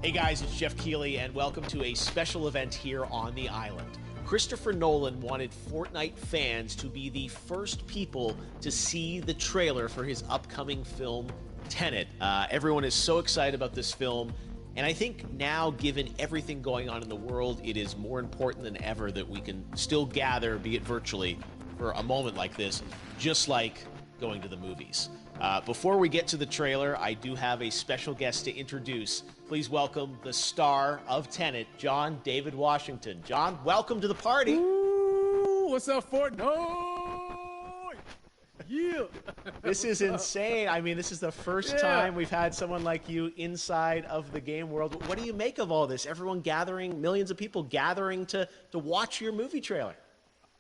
Hey guys, it's Jeff Keighley, and welcome to a special event here on the island. Christopher Nolan wanted Fortnite fans to be the first people to see the trailer for his upcoming film, Tenet. Everyone is so excited about this film, and I think now, given everything going on in the world, it is more important than ever that we can still gather, be it virtually, for a moment like this, just like going to the movies. Before we get to the trailer, I do have a special guest to introduce. Please welcome the star of Tenet, John David Washington. John, welcome to the party. Ooh, what's up, Fortnite? Yeah. This is insane. I mean, this is the first time we've had someone like you inside of the game world. What do you make of all this? Everyone gathering, millions of people gathering to watch your movie trailer.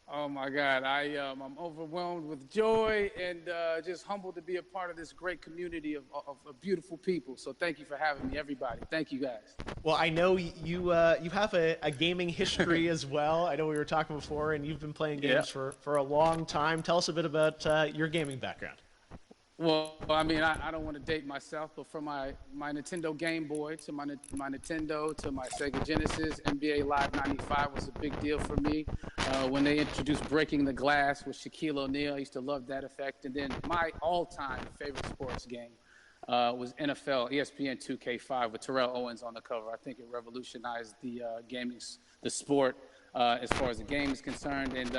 Oh my God, I'm overwhelmed with joy and just humbled to be a part of this great community of beautiful people. So thank you for having me, everybody. Thank you, guys. Well, I know you have a gaming history as well. I know we were talking before, and you've been playing games for a long time. Tell us a bit about your gaming background. Well, I mean, I don't want to date myself, but from my Nintendo Game Boy to my Nintendo to my Sega Genesis, NBA Live 95 was a big deal for me. When they introduced Breaking the Glass with Shaquille O'Neal, I used to love that effect. And then my all-time favorite sports game was NFL ESPN 2K5 with Terrell Owens on the cover. I think it revolutionized the sport. As far as the game is concerned, and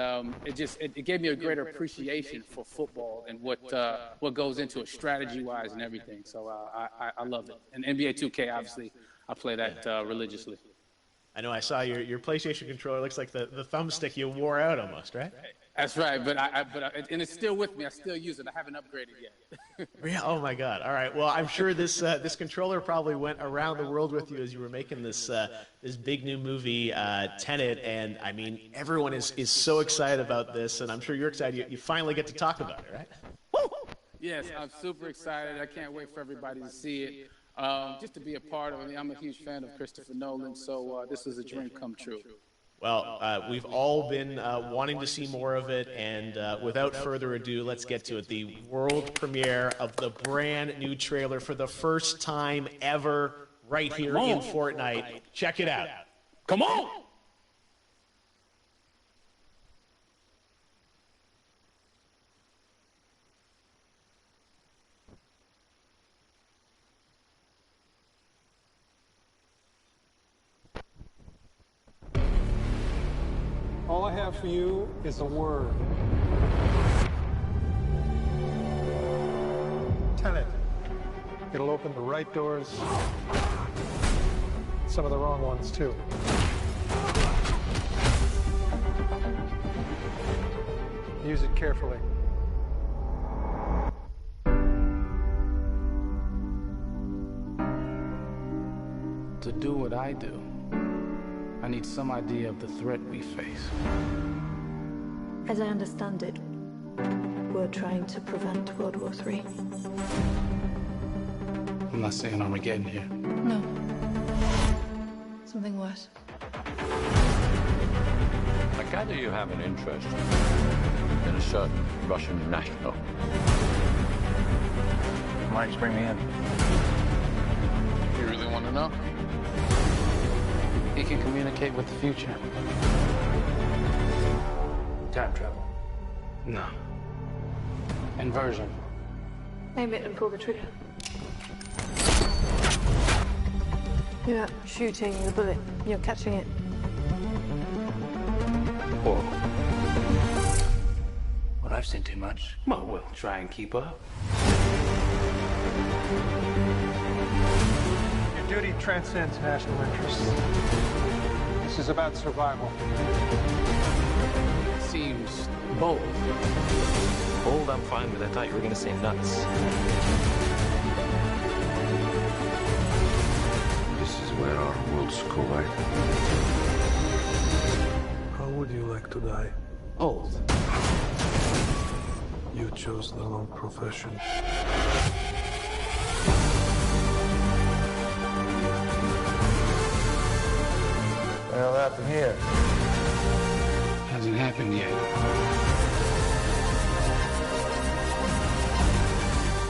it gave me a greater appreciation for football and what goes into it strategy-wise and everything. So I love it. And NBA 2K, obviously, I play that religiously. I know I saw your PlayStation controller. Looks like the thumbstick you wore out almost, right? That's right, but and it's still with me. I still use it. I haven't upgraded yet. Yeah. Oh my God. All right. Well, I'm sure this controller probably went around the world with you as you were making this big new movie, Tenet, and I mean everyone is so excited about this, and I'm sure you're excited. You finally get to talk about it, right? Woo! Yes, I'm super excited. I can't wait for everybody to see it. Just to be a part of it. I mean, I'm a huge fan of Christopher Nolan, so this is a dream come true. Well, we've all been wanting to see more of it, and without further ado, let's get to it. The world premiere of the brand new trailer for the first time ever right here in Fortnite. Check it out. Come on! All I have for you is a word. Tenet. It'll open the right doors, some of the wrong ones too. Use it carefully. To do what I do, I need some idea of the threat we face. As I understand it, we're trying to prevent World War III. I'm not saying Armageddon here. No. Something worse. I gather you have an interest in a certain Russian national. Why just bring me in? You really want to know? He can communicate with the future. Time travel. No. Inversion. Aim it and pull the trigger. You're not shooting the bullet, you're catching it. Whoa. Well, I've seen too much. Well, we'll try and keep up. Your duty transcends national interests. This is about survival. Seems bold. Bold, I'm fine with. I thought you were going to say nuts. This is where our worlds collide. How would you like to die? Old. You chose the wrong profession. What happened here? Hasn't happened yet.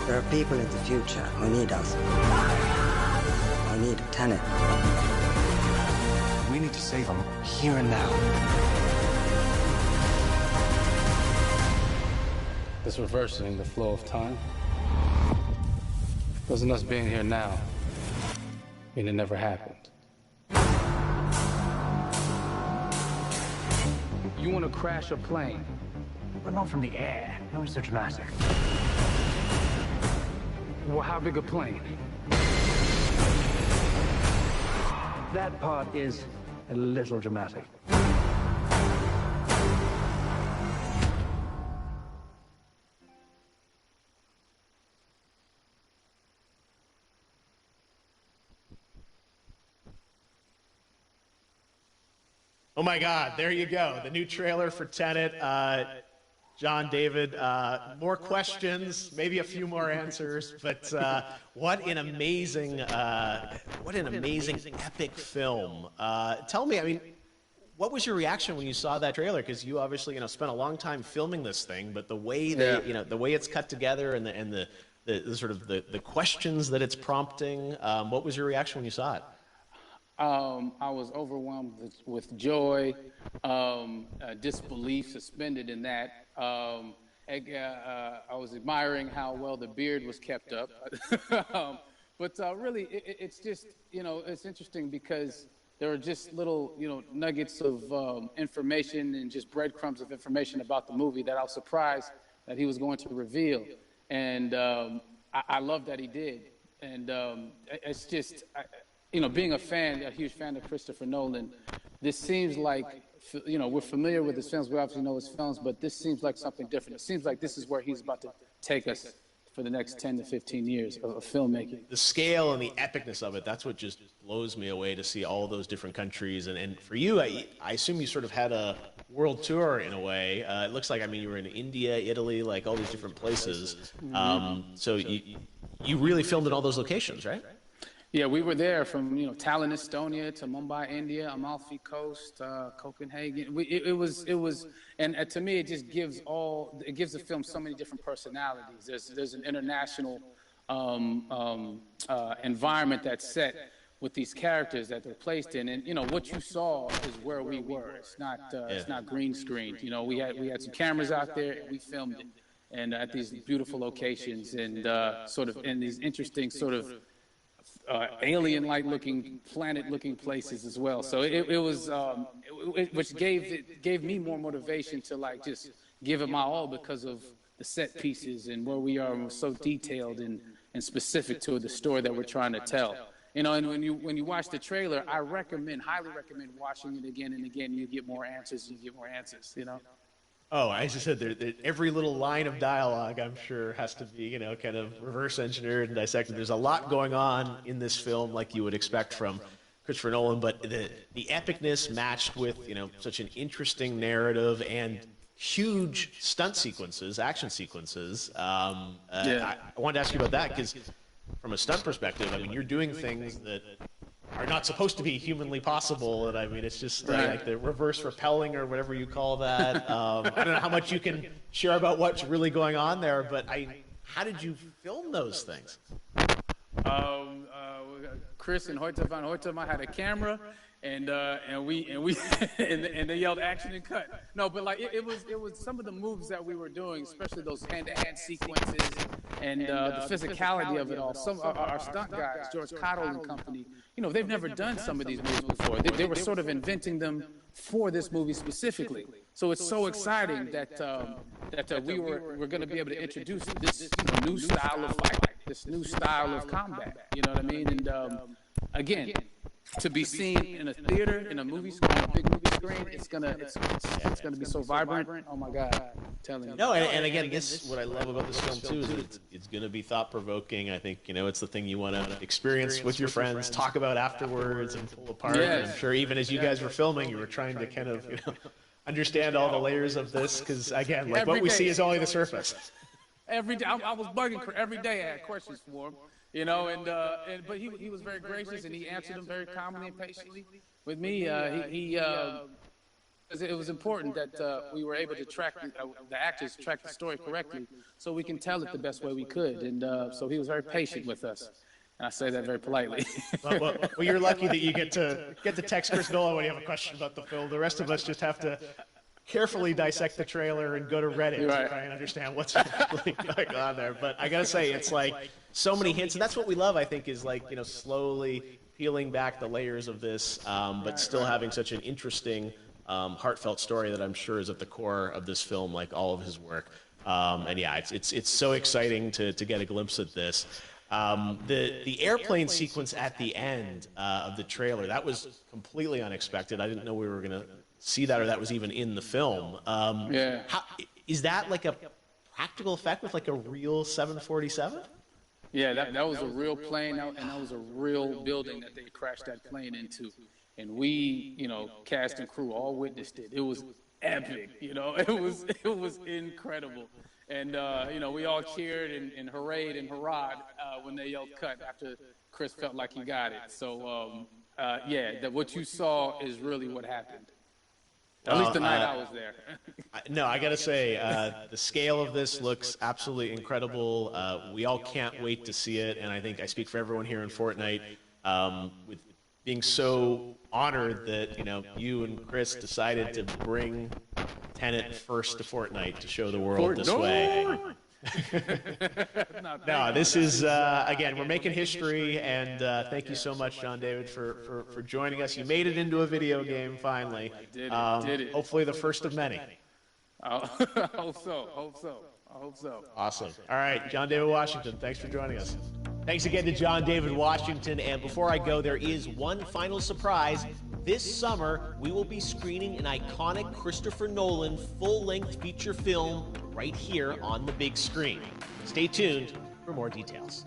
There are people in the future who need us. Who need Tenet. We need to save them here and now. This reversing the flow of time. Doesn't us being here now mean it never happened? You want to crash a plane? But not from the air. That was so dramatic. Well, how big a plane? That part is a little dramatic. Oh my God, there you go. The new trailer for Tenet. John, David, more questions, maybe a few more answers, but what an amazing epic film. Tell me, I mean, what was your reaction when you saw that trailer? Because you obviously, spent a long time filming this thing, but the way the way it's cut together and the sort of the questions that it's prompting, what was your reaction when you saw it? I was overwhelmed with joy, disbelief, suspended in that. I was admiring how well the beard was kept up. But really, it's just, it's interesting because there are just little, nuggets of information and just breadcrumbs of information about the movie that I was surprised that he was going to reveal. And I love that he did. And it's just... being a huge fan of Christopher Nolan, this seems like, we're familiar with his films, we obviously know his films, but this seems like something different. It seems like this is where he's about to take us for the next 10 to 15 years of filmmaking. The scale and the epicness of it, that's what just blows me away to see all those different countries. And for you, I assume you sort of had a world tour in a way. It looks like, you were in India, Italy, like all these different places. So you really filmed in all those locations, right? Yeah, we were there from Tallinn, Estonia, to Mumbai, India, Amalfi Coast, Copenhagen. It was, and to me, it just gives the film so many different personalities. There's an international environment that's set with these characters that they're placed in, and what you saw is where we were. It's not green screened. We had some cameras out there, and we filmed it, and at these beautiful locations, and sort of in these interesting sort of alien-like looking, planet-looking places as well. So it was, which gave me more motivation to just give it my all because of the set pieces and where we are, and we're so detailed and specific to the story that we're trying to tell. And when you watch the trailer, I highly recommend watching it again and again. You get more answers. Oh, as you said, every little line of dialogue, I'm sure, has to be, kind of reverse engineered and dissected. There's a lot going on in this film, like you would expect from Christopher Nolan, but the epicness matched with, such an interesting narrative and huge stunt sequences, action sequences. I wanted to ask you about that because from a stunt perspective, you're doing things that are not supposed to be humanly possible, and it's just like the reverse rappelling or whatever you call that. I don't know how much you can share about what's really going on there, but how did you film those things? Chris and Hoyte van Hoytema had a camera, and we and they yelled action and cut. No, but like it was some of the moves that we were doing, especially those hand-to-hand sequences and the physicality of it all. Some our stunt guys, George Cottle and company, they've never done some of these moves before. They were sort of inventing them for this movie specifically. So it's so exciting that we're going to be able to introduce this new style of fight, this new style of combat. You know what I mean? And again, to be seen in a theater, in a movie screen, a big movie screen, it's gonna be so vibrant. Oh my God, I'm telling you. No, and again, what I love about this film too is it's gonna be thought provoking. I think it's the thing you want to experience with your friends, talk about afterwards, and pull apart. Yes. I'm sure even as you guys were filming, you were trying to kind of understand all the layers of this, because again, like what we see is only the surface. Every day, I was bugging every day. I had questions for him. But he was very gracious, and he answered them very calmly and patiently with me. It was important that we were able to track the actors track the story correctly, so we can tell it the best way we could. And so he was very patient with us. And I say that very politely. Well, you're lucky that you get to text Chris Nolan when you have a question about the film. The rest of us just have to carefully dissect the trailer and go to Reddit to try and understand what's really going on there. But I gotta say, it's like so many hints, and that's what we love. I think is like slowly peeling back the layers of this, but still having such an interesting, heartfelt story that I'm sure is at the core of this film, like all of his work. And yeah, it's so exciting to get a glimpse at this. The airplane sequence at the end of the trailer, that was completely unexpected. I didn't know we were gonna see that, or that was even in the film. Is that like a practical effect with like a real 747? Yeah, that was a real plane, and that was a real building that they crashed that plane into. And we, cast and crew all witnessed it. It was epic, it was incredible. And, we all cheered and hurrayed and hurrahed when they yelled cut after Chris felt like he got it. So, what you saw is really what happened. At least the night I was there. No, I got to say, the scale of this looks absolutely incredible. We all can't wait to see it, and I think I speak for everyone here in Fortnite with being so honored that you and Chris decided to bring Tenet first to Fortnite to show the world this way. No, this is, again, we're making history, and thank you so much, John David, for joining us. You made it into a video game, finally. I did it. Hopefully the first of many. I hope so. Awesome. All right, John David Washington, thanks for joining us. Thanks again to John David Washington, and before I go, there is one final surprise. This summer, we will be screening an iconic Christopher Nolan full-length feature film right here on the big screen. Stay tuned for more details.